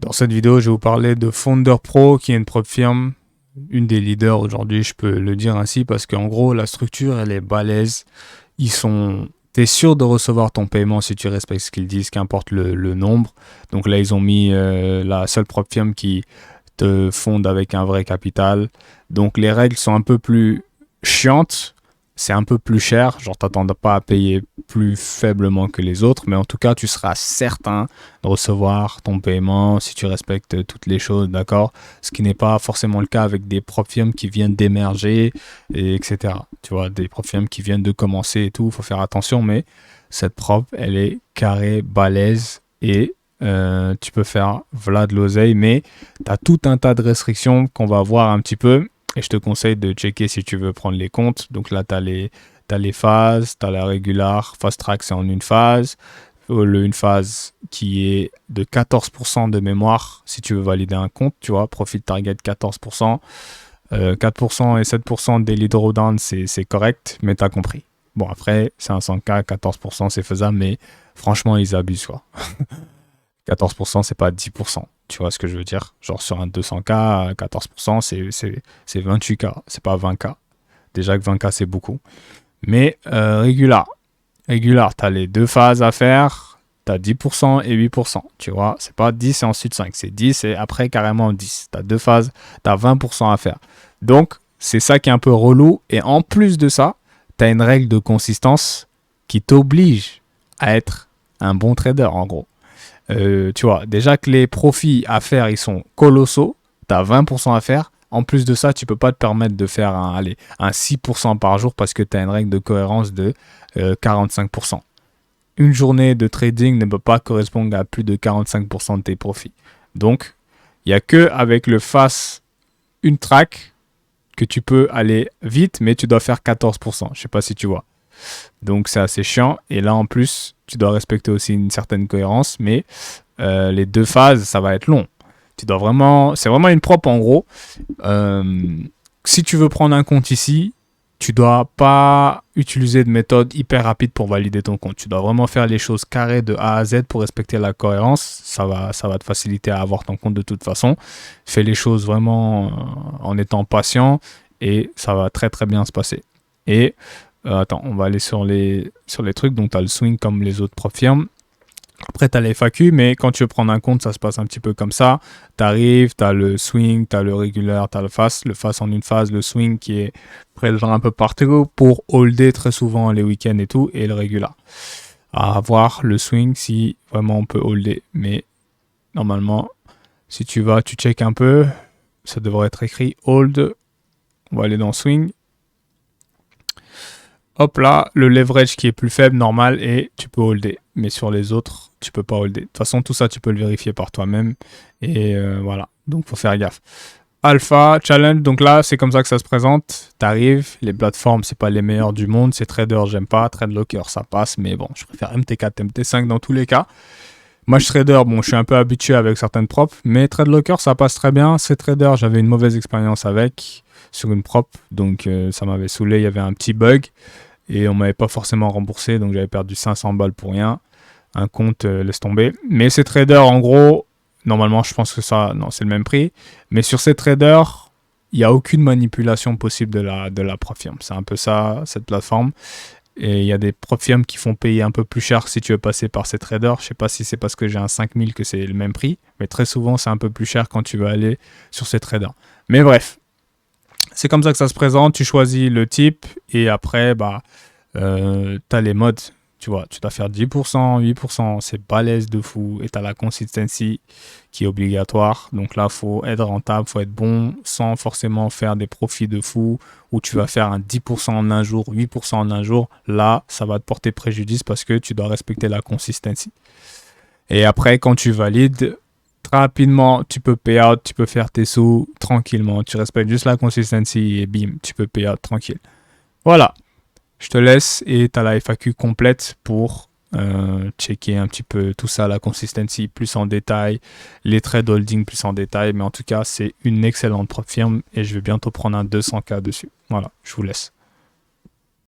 Dans cette vidéo, je vais vous parler de Founder Pro, qui est une prop firm, une des leaders aujourd'hui, je peux le dire ainsi, parce qu'en gros, la structure, elle est balèze. T'es sûr de recevoir ton paiement si tu respectes ce qu'ils disent, qu'importe le nombre. Donc là, ils ont mis la seule prop firm qui te fonde avec un vrai capital. Donc les règles sont un peu plus chiantes. C'est un peu plus cher, genre t'attends pas à payer plus faiblement que les autres, mais en tout cas tu seras certain de recevoir ton paiement si tu respectes toutes les choses, d'accord? Ce qui n'est pas forcément le cas avec des prop firms qui viennent d'émerger, etc. Tu vois, des prop firms qui viennent de commencer et tout, il faut faire attention, mais cette prop, elle est carrée, balèze et tu peux faire voilà de l'oseille, mais tu as tout un tas de restrictions qu'on va voir un petit peu. Et je te conseille de checker si tu veux prendre les comptes. Donc là, tu as les phases, tu as la régular, fast track, c'est en une phase. Une phase qui est de 14% de mémoire si tu veux valider un compte, tu vois, profit target 14%. 4% et 7% de daily drawdown, c'est correct, mais tu as compris. Bon, après, c'est un 100K, 14%, c'est faisable, mais franchement, ils abusent, quoi. 14%, c'est pas 10%. Tu vois ce que je veux dire? Genre sur un 200K, 14%, c'est 28K, c'est pas 20K. Déjà que 20K, c'est beaucoup. Mais régular, tu as les deux phases à faire. Tu as 10% et 8%. Tu vois, c'est pas 10 et ensuite 5. C'est 10 et après carrément 10. Tu as deux phases, tu as 20% à faire. Donc, c'est ça qui est un peu relou. Et en plus de ça, tu as une règle de consistance qui t'oblige à être un bon trader, en gros. Tu vois, déjà que les profits à faire, ils sont colossaux, tu as 20% à faire. En plus de ça, tu peux pas te permettre de faire un 6% par jour parce que tu as une règle de cohérence de 45%. Une journée de trading ne peut pas correspondre à plus de 45% de tes profits. Donc, il n'y a que avec le fast une track que tu peux aller vite, mais tu dois faire 14%. Je sais pas si tu vois. Donc c'est assez chiant. Et là en plus, tu dois respecter aussi une certaine cohérence, mais les deux phases, ça va être long. C'est vraiment une prop en gros. Si tu veux prendre un compte ici, tu dois pas utiliser de méthode hyper rapide pour valider ton compte. Tu dois vraiment faire les choses carrées de A à Z pour respecter la cohérence. Ça va te faciliter à avoir ton compte de toute façon. Fais les choses vraiment en étant patient et ça va très très bien se passer. Et attends, on va aller sur les trucs. Donc, tu as le swing comme les autres prop firms. Après, tu as les FAQ, mais quand tu veux prendre un compte, ça se passe un petit peu comme ça. Tu arrives, tu as le swing, tu as le régulier, tu as le fast en une phase, le swing qui est présent un peu partout pour holder très souvent les week-ends et tout, et le régulier. À voir le swing si vraiment on peut holder. Mais normalement, si tu check un peu, ça devrait être écrit hold. On va aller dans swing. Hop là, le leverage qui est plus faible, normal, et tu peux holder. Mais sur les autres, tu peux pas holder. De toute façon, tout ça, tu peux le vérifier par toi-même. Et voilà, donc faut faire gaffe. Alpha, challenge, donc là, c'est comme ça que ça se présente. T'arrives, les plateformes, c'est pas les meilleures du monde. C'est Trader, j'aime pas. TradeLocker, ça passe. Mais bon, je préfère MT4, MT5 dans tous les cas. Moi, je trader, bon, je suis un peu habitué avec certaines props. Mais TradeLocker, ça passe très bien. C'est Trader, j'avais une mauvaise expérience avec sur une prop. Donc, ça m'avait saoulé. Il y avait un petit bug. Et on m'avait pas forcément remboursé, donc j'avais perdu 500 balles pour rien. Un compte, laisse tomber. Mais ces traders, en gros, normalement, je pense que ça, non, c'est le même prix. Mais sur ces traders, il n'y a aucune manipulation possible de la prop firm. C'est un peu ça, cette plateforme. Et il y a des prop firms qui font payer un peu plus cher si tu veux passer par ces traders. Je sais pas si c'est parce que j'ai un 5000 que c'est le même prix. Mais très souvent, c'est un peu plus cher quand tu veux aller sur ces traders. Mais bref. C'est comme ça que ça se présente, tu choisis le type et après, tu as les modes, tu vois, tu dois faire 10%, 8%, c'est balèze de fou et tu as la consistency qui est obligatoire. Donc là, il faut être rentable, il faut être bon sans forcément faire des profits de fou où tu vas faire un 10% en un jour, 8% en un jour. Là, ça va te porter préjudice parce que tu dois respecter la consistency. Et après, quand tu valides, rapidement, tu peux pay out, tu peux faire tes sous tranquillement. Tu respectes juste la consistency et bim, tu peux pay out tranquille. Voilà, je te laisse et tu as la FAQ complète pour checker un petit peu tout ça, la consistency plus en détail, les trade holding plus en détail. Mais en tout cas, c'est une excellente prop firm et je vais bientôt prendre un 200K dessus. Voilà, je vous laisse.